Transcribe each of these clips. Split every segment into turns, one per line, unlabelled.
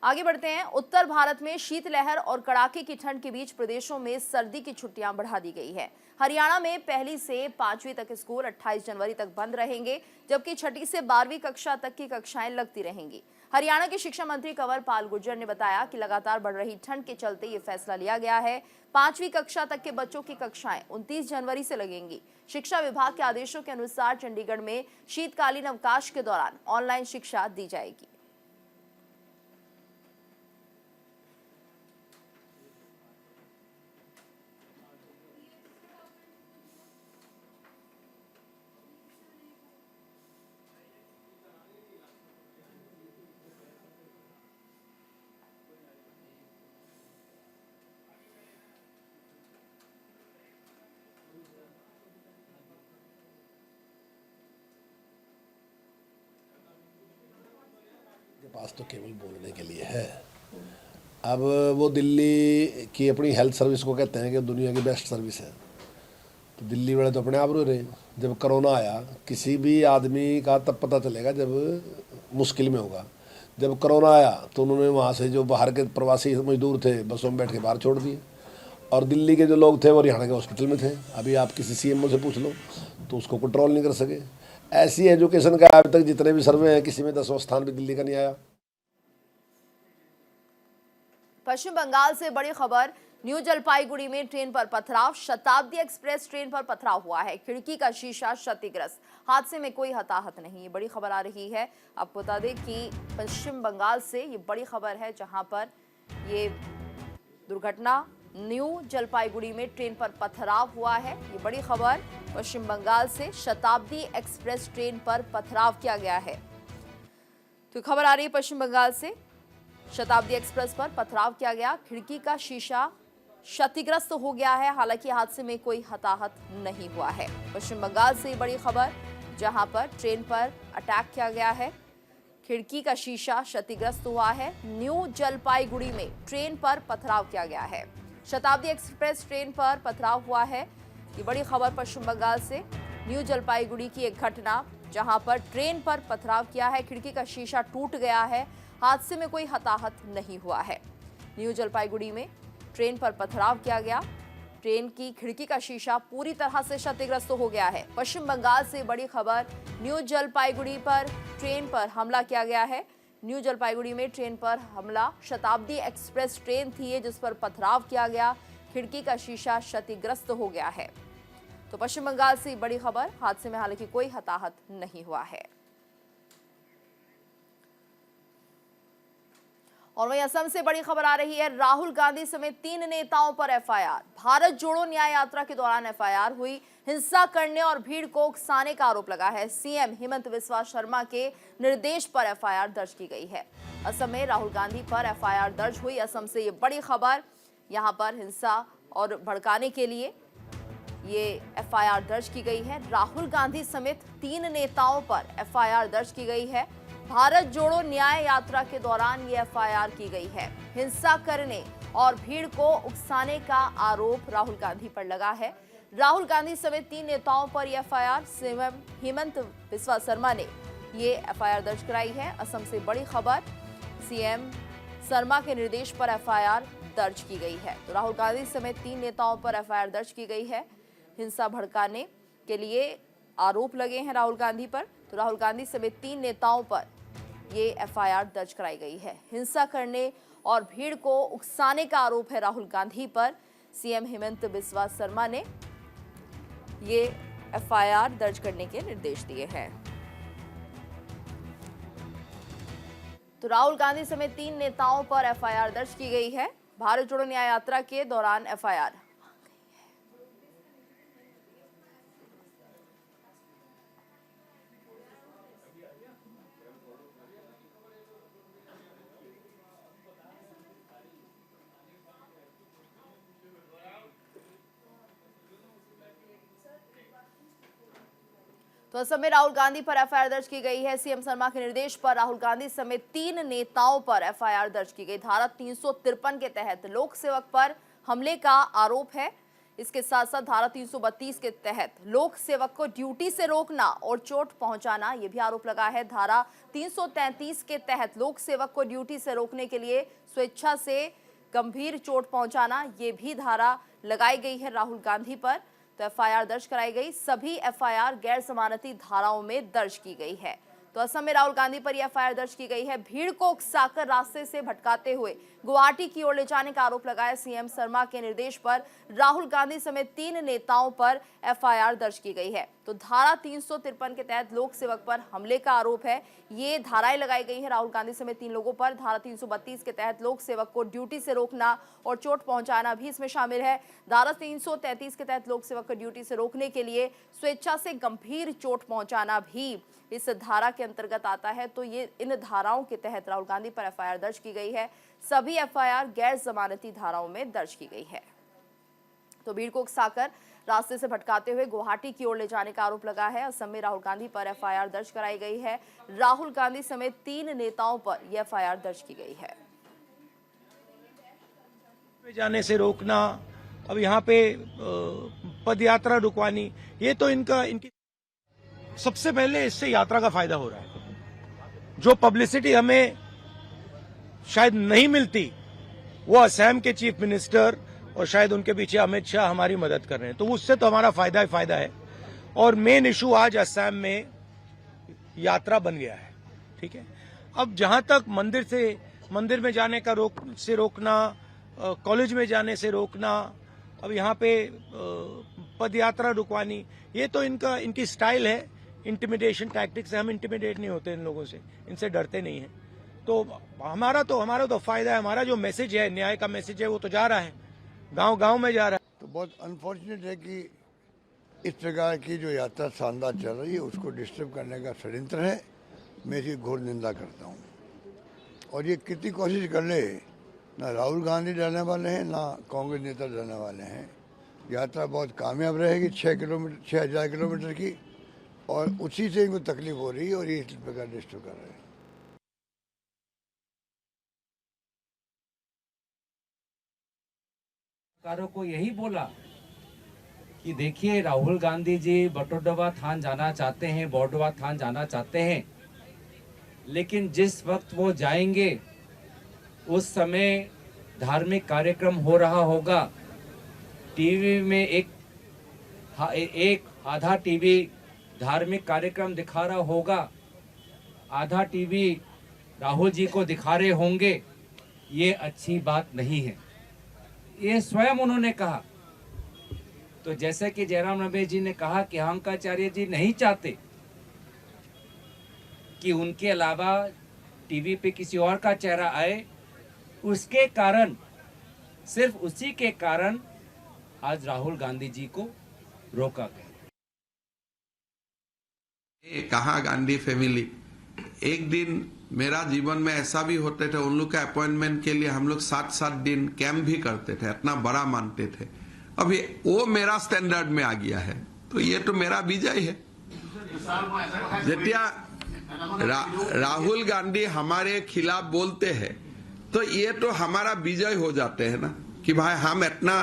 आगे बढ़ते हैं। उत्तर भारत में शीतलहर और कड़ाके की ठंड के बीच प्रदेशों में सर्दी की छुट्टियां बढ़ा दी गई है। हरियाणा में पहली से 5वीं तक स्कूल 28 जनवरी तक बंद रहेंगे, जबकि छठी से 12वीं कक्षा तक की कक्षाएं लगती रहेंगी। हरियाणा के शिक्षा मंत्री कंवर पाल गुर्जर ने बताया कि लगातार बढ़ रही ठंड के चलते ये फैसला लिया गया है। 5वीं कक्षा तक के बच्चों की कक्षाएं 29 जनवरी से लगेंगी। शिक्षा विभाग के आदेशों के अनुसार चंडीगढ़ में शीतकालीन अवकाश के दौरान ऑनलाइन शिक्षा दी जाएगी।
के पास तो केवल बोलने के लिए है। अब वो दिल्ली की अपनी हेल्थ सर्विस को कहते हैं कि दुनिया की बेस्ट सर्विस है, तो दिल्ली वाले तो अपने आप रो रहे। जब कोरोना आया, किसी भी आदमी का तब पता चलेगा जब मुश्किल में होगा। जब कोरोना आया तो उन्होंने वहाँ से जो बाहर के प्रवासी मजदूर थे बसों में बैठ के बाहर छोड़ दिए, और दिल्ली के जो लोग थे वो हरियाणा के हॉस्पिटल में थे। अभी आप किसी सीएमओ से पूछ लो तो उसको कंट्रोल नहीं कर सके। ऐसी एजुकेशन का अभी तक जितने भी सर्वे हैं, किसी में 10वां स्थान भी दिल्ली का नहीं आया।
पश्चिम बंगाल से बड़ी खबर। न्यू जलपाईगुड़ी में ट्रेन पर पथराव। शताब्दी एक्सप्रेस ट्रेन पर पथराव हुआ है। खिड़की का शीशा क्षतिग्रस्त। हादसे में कोई हताहत नहीं। ये बड़ी खबर आ रही है। आपको बता दें कि पश्चिम बंगाल से ये बड़ी खबर है, जहां पर ये दुर्घटना न्यू जलपाईगुड़ी में ट्रेन पर पथराव हुआ है। ये बड़ी खबर पश्चिम बंगाल से। शताब्दी एक्सप्रेस ट्रेन पर पथराव किया गया है। तो खबर आ रही है पश्चिम बंगाल से। शताब्दी एक्सप्रेस पर पथराव किया गया। खिड़की का शीशा क्षतिग्रस्त हो गया है। हालांकि हादसे में कोई हताहत नहीं हुआ है। पश्चिम बंगाल से बड़ी खबर, जहां पर ट्रेन पर अटैक किया गया है। खिड़की का शीशा क्षतिग्रस्त हुआ है। न्यू जलपाईगुड़ी में ट्रेन पर पथराव किया गया है। शताब्दी एक्सप्रेस ट्रेन पर पथराव हुआ है। ये बड़ी खबर पश्चिम बंगाल से। न्यू जलपाईगुड़ी की एक घटना, जहां पर ट्रेन पर पथराव किया है। खिड़की का शीशा टूट गया है। हादसे में कोई हताहत नहीं हुआ है। न्यू जलपाईगुड़ी में ट्रेन पर पथराव किया गया। ट्रेन की खिड़की का शीशा पूरी तरह से क्षतिग्रस्त हो गया है। पश्चिम बंगाल से बड़ी खबर। न्यू जलपाईगुड़ी पर ट्रेन पर हमला किया गया है। न्यू जलपाईगुड़ी में ट्रेन पर हमला। शताब्दी एक्सप्रेस ट्रेन थी जिस पर पथराव किया गया। खिड़की का शीशा क्षतिग्रस्त हो गया है। तो पश्चिम बंगाल से बड़ी खबर। हादसे में हालांकि कोई हताहत नहीं हुआ है। और वहीं असम से बड़ी खबर आ रही है। राहुल गांधी समेत 3 नेताओं पर एफआईआर। भारत जोड़ो न्याय यात्रा के दौरान एफआईआर हुई। हिंसा करने और भीड़ को उकसाने का आरोप लगा है। सीएम हेमंत बिस्वा शर्मा के निर्देश पर एफआईआर दर्ज की गई है। असम में राहुल गांधी पर एफआईआर दर्ज हुई। असम से ये बड़ी खबर। यहां पर हिंसा और भड़काने के लिए ये एफआईआर दर्ज की गई है। राहुल गांधी समेत 3 नेताओं पर एफआईआर दर्ज की गई है। भारत जोड़ो न्याय यात्रा के दौरान ये एफआईआर की गई है। हिंसा करने और भीड़ को उकसाने का आरोप राहुल गांधी पर लगा है। राहुल गांधी समेत 3 नेताओं पर यह एफआईआर सीएम हेमंत बिस्वा शर्मा ने ये एफआईआर दर्ज कराई है। असम से बड़ी खबर। सीएम शर्मा के निर्देश पर एफआईआर दर्ज की गई है। तो राहुल गांधी समेत 3 नेताओं पर एफआईआर दर्ज की गई है। हिंसा भड़काने के लिए आरोप लगे हैं राहुल गांधी पर। तो राहुल गांधी समेत 3 नेताओं पर ये एफआईआर दर्ज कराई गई है। हिंसा करने और भीड़ को उकसाने का आरोप है राहुल गांधी पर। सीएम हेमंत बिस्वा शर्मा ने ये एफआईआर दर्ज करने के निर्देश दिए हैं। तो राहुल गांधी समेत 3 नेताओं पर एफआईआर दर्ज की गई है। भारत जोड़ो न्याय यात्रा के दौरान एफआईआर। तो असम में राहुल गांधी पर एफआईआर दर्ज की गई है। सीएम शर्मा के निर्देश पर राहुल गांधी समेत 3 नेताओं पर एफआईआर दर्ज की गई। धारा 353 के तहत लोक सेवक पर हमले का आरोप है। इसके साथ साथ धारा 332 के तहत लोक सेवक को ड्यूटी से रोकना और चोट पहुंचाना, यह भी आरोप लगा है। धारा 333 के तहत लोक सेवक को ड्यूटी से रोकने के लिए स्वेच्छा से गंभीर चोट पहुंचाना, यह भी धारा लगाई गई है राहुल गांधी पर। तो एफआईआर दर्ज कराई गई। सभी एफआईआर गैर जमानती धाराओं में दर्ज की गई है। तो असम में राहुल गांधी पर यह एफआईआर दर्ज की गई है। भीड़ को उकसाकर रास्ते से भटकाते हुए गुवाहाटी की ओर ले जाने का आरोप लगाया। सीएम शर्मा के निर्देश पर राहुल गांधी समेत 3 नेताओं पर एफआईआर दर्ज की गई है। तो धारा 353 के तहत लोक सेवक पर हमले का आरोप है। ये धाराएं लगाई गई है राहुल गांधी समेत 3 लोगों पर। धारा 332 के तहत लोक सेवक को ड्यूटी से रोकना और चोट पहुंचाना भी इसमें शामिल है। धारा 333 के तहत लोक सेवक को ड्यूटी से रोकने के लिए स्वेच्छा से गंभीर चोट पहुंचाना भी इस धारा के अंतर्गत आता है। तो ये इन धाराओं के तहत राहुल गांधी पर एफआईआर दर्ज की गई है। सभी एफआईआर गैर जमानती धाराओं में दर्ज की गई है। तो भीड़ को उकसाकर रास्ते से भटकाते हुए गुवाहाटी की ओर ले जाने का आरोप लगा है। असम में राहुल गांधी पर एफआईआर दर्ज कराई गई है। राहुल गांधी समेत 3 नेताओं पर यह एफआईआर दर्ज की गई है।
जाने से रोकना, अब यहाँ पे पदयात्रा रुकवानी, ये तो इनकी सबसे पहले इससे यात्रा का फायदा हो रहा है। जो पब्लिसिटी हमें शायद नहीं मिलती, वो असम के चीफ मिनिस्टर और शायद उनके पीछे अमित शाह हमारी मदद कर रहे हैं। तो उससे तो हमारा फायदा ही फायदा है। और मेन इशू आज असम में यात्रा बन गया है। ठीक है, अब जहां तक मंदिर में जाने का रोकना, कॉलेज में जाने से रोकना, अब यहाँ पे पदयात्रा रुकवानी, ये तो इनकी स्टाइल है। इंटिमिडेशन टैक्टिक्स है। हम इंटिमिडेट नहीं होते इन लोगों से, इनसे डरते नहीं हैं। तो हमारा तो फायदा है। हमारा जो मैसेज है, न्याय का मैसेज है, वो तो जा रहा है, गांव में जा रहा है।
तो बहुत अनफॉर्चुनेट है कि इस प्रकार की जो यात्रा शानदार चल रही है उसको डिस्टर्ब करने का षड्यंत्र है। मैं इसकी घोर निंदा करता हूँ। और ये कितनी कोशिश कर ले, ना राहुल गांधी डरने वाले हैं, ना कांग्रेस नेता डरने वाले हैं। यात्रा बहुत कामयाब रहेगी, 6,000 किलोमीटर की, और उसी से इनको तकलीफ हो रही है और ये इस प्रकार डिस्टर्ब कर रहे हैं।
सरकारों को यही बोला कि देखिए, राहुल गांधी जी बटोदरा थान जाना चाहते हैं, बॉर्डवा थान जाना चाहते हैं, लेकिन जिस वक्त वो जाएंगे उस समय धार्मिक कार्यक्रम हो रहा होगा। टीवी में एक आधा टीवी धार्मिक कार्यक्रम दिखा रहा होगा, आधा टीवी राहुल जी को दिखा रहे होंगे। ये अच्छी बात नहीं है, ये स्वयं उन्होंने कहा। तो जैसे कि जयराम रमेश जी ने कहा कि अंकाचार्य जी नहीं चाहते कि उनके अलावा टीवी पे किसी और का चेहरा आए, उसके कारण, सिर्फ उसी के कारण आज राहुल गांधी जी को रोका गया।
कहा गांधी फैमिली, एक दिन मेरा जीवन में ऐसा भी होते थे, उन लोग के अपॉइंटमेंट के लिए हम लोग 7-7 दिन कैंप भी करते थे, इतना बड़ा मानते थे। अभी वो मेरा स्टैंडर्ड में आ गया है, तो ये तो मेरा विजय है। जतिया राहुल गांधी हमारे खिलाफ बोलते हैं तो ये तो हमारा विजय हो जाते हैं ना, कि भाई हम इतना,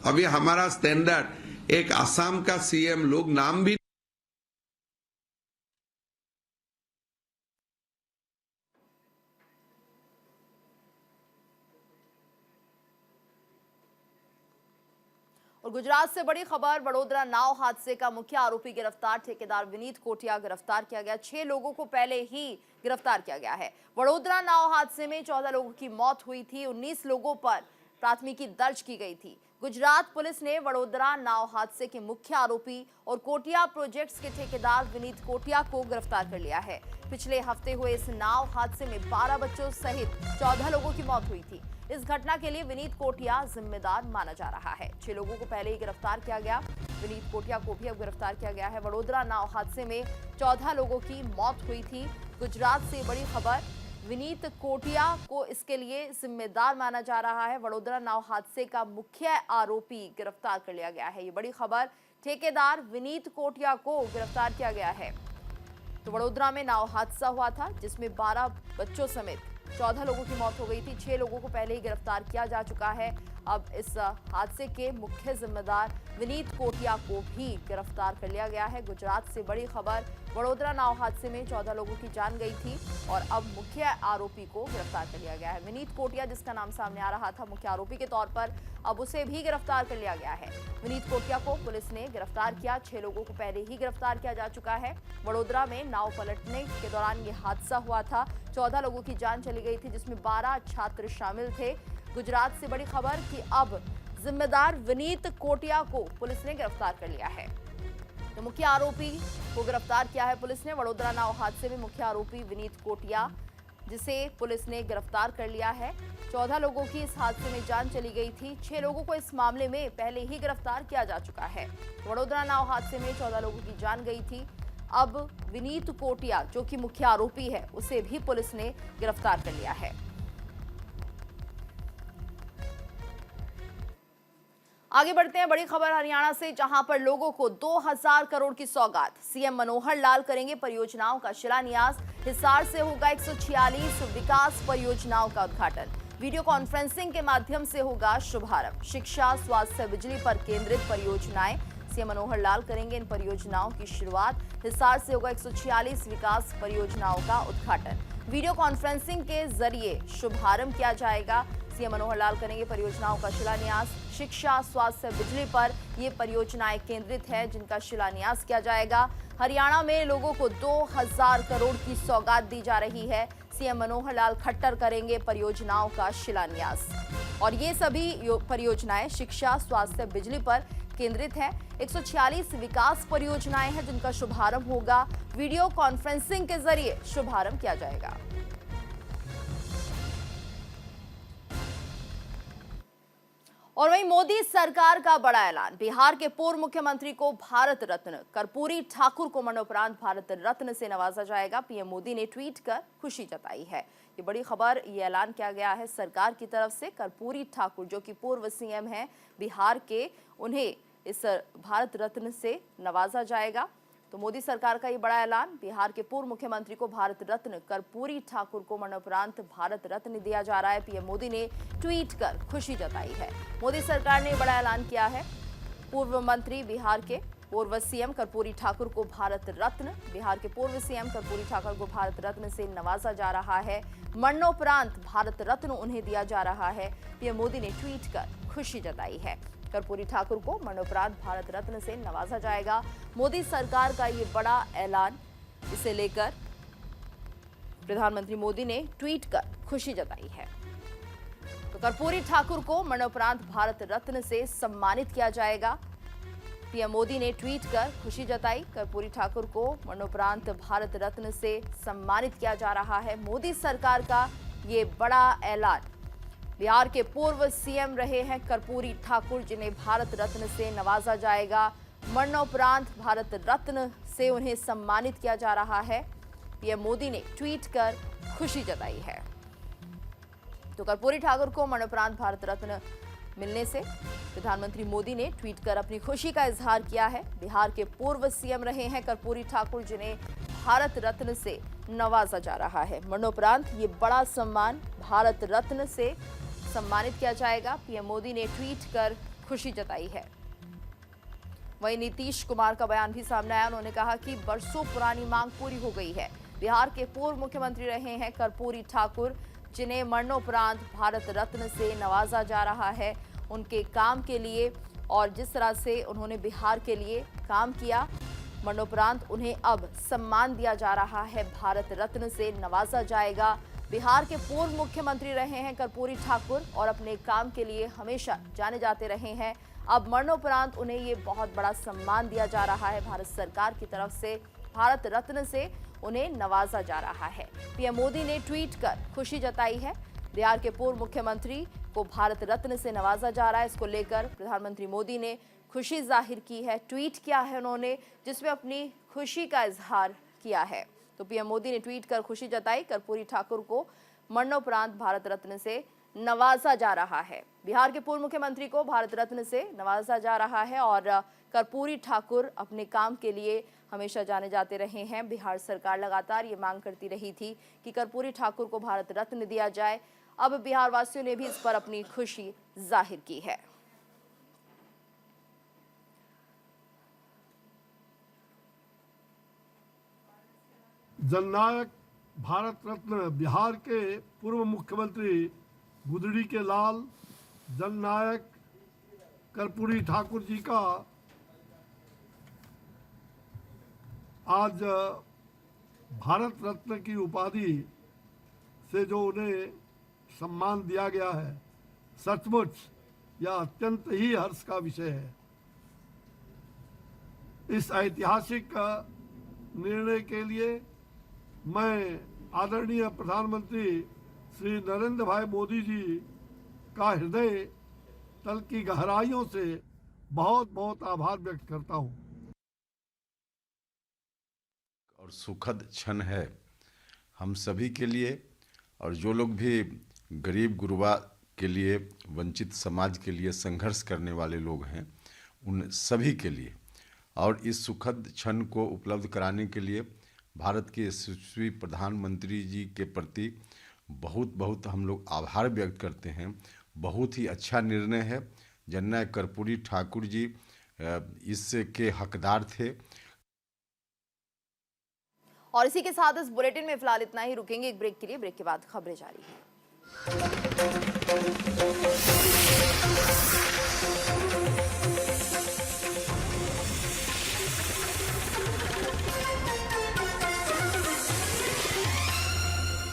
अभी हमारा स्टैंडर्ड, एक असम का सीएम लोग नाम भी
और गुजरात से बड़ी खबर, वडोदरा नाव हादसे का मुख्य आरोपी गिरफ्तार। ठेकेदार विनीत कोटिया गिरफ्तार किया गया। 6 लोगों को पहले ही गिरफ्तार किया गया है। वडोदरा नाव हादसे में 14 लोगों की मौत हुई थी, 19 लोगों पर प्राथमिकी दर्ज की गई थी। गुजरात पुलिस ने वडोदरा नाव हादसे के मुख्य आरोपी और कोटिया प्रोजेक्ट्स के ठेकेदार विनीत कोटिया को गिरफ्तार कर लिया है। पिछले हफ्ते हुए इस नाव हादसे में 12 बच्चों सहित 14 लोगों की मौत हुई थी। इस घटना के लिए विनीत कोटिया जिम्मेदार माना जा रहा है। 6 लोगों को पहले ही गिरफ्तार किया गया। विनीत कोटिया को भी अब गिरफ्तार किया गया है। वडोदरा नाव हादसे में 14 लोगों की मौत हुई थी। गुजरात से बड़ी खबर, विनीत कोटिया को इसके लिए जिम्मेदार माना जा रहा है। वडोदरा नाव हादसे का मुख्य आरोपी गिरफ्तार कर लिया गया है। ये बड़ी खबर, ठेकेदार विनीत कोटिया को गिरफ्तार किया गया है। तो वडोदरा में नाव हादसा हुआ था जिसमें 12 बच्चों समेत 14 लोगों की मौत हो गई थी। 6 लोगों को पहले ही गिरफ्तार किया जा चुका है। अब इस हादसे के मुख्य जिम्मेदार विनीत कोटिया को भी गिरफ्तार कर लिया गया है। गुजरात से बड़ी खबर, वडोदरा नाव हादसे में 14 लोगों की जान गई थी और अब मुख्य आरोपी को गिरफ्तार कर लिया गया है। विनीत कोटिया, जिसका नाम सामने आ रहा था मुख्य आरोपी के तौर पर, अब उसे भी गिरफ्तार कर लिया गया है। विनीत कोटिया को पुलिस ने गिरफ्तार किया। 6 लोगों को पहले ही गिरफ्तार किया जा चुका है। वडोदरा में नाव पलटने के दौरान ये हादसा हुआ था। 14 लोगों की जान चली गई थी, जिसमें 12 छात्र शामिल थे। गुजरात से बड़ी खबर कि अब जिम्मेदार विनीत कोटिया को पुलिस ने गिरफ्तार कर लिया है। तो मुख्य आरोपी को गिरफ्तार किया है पुलिस ने। वडोदरा नाव हादसे में मुख्य आरोपी विनीत कोटिया, जिसे पुलिस ने गिरफ्तार कर लिया है। 14 लोगों की इस हादसे में जान चली गई थी। 6 लोगों को इस मामले में पहले ही गिरफ्तार किया जा चुका है। वडोदरा नाव हादसे में 14 लोगों की जान गई थी। अब विनीत कोटिया, जो कि मुख्य आरोपी है, उसे भी पुलिस ने गिरफ्तार कर लिया है। आगे बढ़ते हैं, बड़ी खबर हरियाणा से, जहां पर लोगों को 2000 करोड़ की सौगात। सीएम मनोहर लाल करेंगे परियोजनाओं का शिलान्यास। हिसार से होगा 146 विकास परियोजनाओं का उद्घाटन। वीडियो कॉन्फ्रेंसिंग के माध्यम से होगा शुभारंभ। शिक्षा, स्वास्थ्य, बिजली पर केंद्रित परियोजनाएं। सीएम मनोहर लाल करेंगे इन परियोजनाओं की शुरुआत। हिसार से होगा 146 विकास परियोजनाओं का उद्घाटन। वीडियो कॉन्फ्रेंसिंग के जरिए शुभारंभ किया जाएगा। सीएम मनोहर लाल करेंगे परियोजनाओं का शिलान्यास। शिक्षा, स्वास्थ्य, बिजली पर ये परियोजनाएं केंद्रित है, जिनका शिलान्यास किया जाएगा। हरियाणा में लोगों को 2000 करोड़ की सौगात दी जा रही है। सीएम मनोहर लाल खट्टर करेंगे परियोजनाओं का शिलान्यास और ये सभी परियोजनाएं शिक्षा, स्वास्थ्य, बिजली पर केंद्रित है। 146 विकास परियोजनाएं हैं, जिनका शुभारंभ होगा। वीडियो कॉन्फ्रेंसिंग के जरिए शुभारंभ किया जाएगा। और वहीं मोदी सरकार का बड़ा ऐलान। बिहार के पूर्व मुख्यमंत्री को भारत रत्न कर्पूरी ठाकुर को मरणोपरांत भारत रत्न से नवाजा जाएगा। पीएम मोदी ने ट्वीट कर खुशी जताई है। ये बड़ी खबर, ये ऐलान किया गया है सरकार की तरफ से। कर्पूरी ठाकुर, जो कि पूर्व सीएम हैं बिहार के, उन्हें इस भारत रत्न से नवाजा जाएगा। तो मोदी सरकार का ये बड़ा ऐलान। बिहार के पूर्व मुख्यमंत्री को भारत रत्न कर्पूरी ठाकुर को मरणोपरांत भारत रत्न दिया जा रहा है। पीएम मोदी ने ट्वीट कर खुशी जताई है। मोदी सरकार ने बड़ा ऐलान किया है। पूर्व मंत्री बिहार के पूर्व सीएम कर्पूरी ठाकुर को भारत रत्न, बिहार के पूर्व सीएम कर्पूरी ठाकुर को भारत रत्न से नवाजा जा रहा है। मरणोपरांत भारत रत्न उन्हें दिया जा रहा है। पीएम मोदी ने ट्वीट कर खुशी जताई है। कर्पूरी ठाकुर को मरणोपरांत भारत रत्न से नवाजा जाएगा। मोदी सरकार का ये बड़ा ऐलान, इसे लेकर प्रधानमंत्री मोदी ने ट्वीट कर खुशी जताई है। तो कर्पूरी ठाकुर को मरणोपरांत भारत रत्न से सम्मानित किया जाएगा। पीएम मोदी ने ट्वीट कर खुशी जताई। कर्पूरी ठाकुर को मरणोपरांत भारत रत्न से सम्मानित किया जा रहा है। मोदी सरकार का ये बड़ा ऐलान। बिहार के पूर्व सीएम रहे हैं कर्पूरी ठाकुर, जिन्हें भारत रत्न से नवाजा जाएगा। मरणोपरांत भारत रत्न से उन्हें सम्मानित किया जा रहा है। पीएम मोदी ने ट्वीट कर खुशी जताई है। तो कर्पूरी ठाकुर को मरणोपरांत भारत रत्न मिलने से प्रधानमंत्री मोदी ने ट्वीट कर अपनी खुशी का इजहार किया है। बिहार के पूर्व सीएम रहे हैं कर्पूरी ठाकुर, जिन्हें भारत रत्न से नवाजा जा रहा है। मरणोपरांत ये बड़ा सम्मान भारत रत्न से सम्मानित किया जाएगा। पीएम मोदी ने ट्वीट कर खुशी जताई है। वहीं नीतीश कुमार का बयान भी सामने आया। उन्होंने कहा कि बरसों पुरानी मांग पूरी हो गई है। बिहार के पूर्व मुख्यमंत्री रहे हैं कर्पूरी ठाकुर, जिन्हें मरणोपरांत भारत रत्न से नवाजा जा रहा है। उनके काम के लिए और जिस तरह से उन्होंने बिहार के लिए काम किया, मरणोपरांत उन्हें अब सम्मान दिया जा रहा है। भारत रत्न से नवाजा जाएगा। बिहार के पूर्व मुख्यमंत्री रहे हैं कर्पूरी ठाकुर और अपने काम के लिए हमेशा जाने जाते रहे हैं। अब मरणोपरांत उन्हें ये बहुत बड़ा सम्मान दिया जा रहा है। भारत सरकार की तरफ से भारत रत्न से उन्हें नवाजा जा रहा है। पीएम मोदी ने ट्वीट कर खुशी जताई है। बिहार के पूर्व मुख्यमंत्री को भारत रत्न से नवाजा जा रहा है। इसको लेकर प्रधानमंत्री मोदी ने खुशी जाहिर की है। ट्वीट किया है उन्होंने, जिसमें अपनी खुशी का इजहार किया है। तो पीएम मोदी ने ट्वीट कर खुशी जताई। कर्पूरी ठाकुर को मरणोपरांत भारत रत्न से नवाजा जा रहा है। बिहार के पूर्व मुख्यमंत्री को भारत रत्न से नवाजा जा रहा है और कर्पूरी ठाकुर अपने काम के लिए हमेशा जाने जाते रहे हैं। बिहार सरकार लगातार ये मांग करती रही थी कि कर्पूरी ठाकुर को भारत रत्न दिया जाए। अब बिहार वासियों ने भी इस पर अपनी खुशी जाहिर की है।
जननायक भारत रत्न बिहार के पूर्व मुख्यमंत्री गुदड़ी के लाल जननायक कर्पूरी ठाकुर जी का आज भारत रत्न की उपाधि से जो उन्हें सम्मान दिया गया है, सचमुच यह अत्यंत ही हर्ष का विषय है। इस ऐतिहासिक निर्णय के लिए मैं आदरणीय प्रधानमंत्री श्री नरेंद्र भाई मोदी जी का हृदय तल की गहराइयों से बहुत बहुत आभार व्यक्त करता हूं।
और सुखद क्षण है हम सभी के लिए, और जो लोग भी गरीब गुरबा के लिए, वंचित समाज के लिए संघर्ष करने वाले लोग हैं, उन सभी के लिए। और इस सुखद क्षण को उपलब्ध कराने के लिए भारत के यशस्वी प्रधानमंत्री जी के प्रति बहुत बहुत हम लोग आभार व्यक्त करते हैं। बहुत ही अच्छा निर्णय है। जननायक कर्पूरी ठाकुर जी इसके हकदार थे।
और इसी के साथ इस बुलेटिन में फिलहाल इतना ही। रुकेंगे एक ब्रेक के लिए, ब्रेक के बाद खबरें जारी हैं।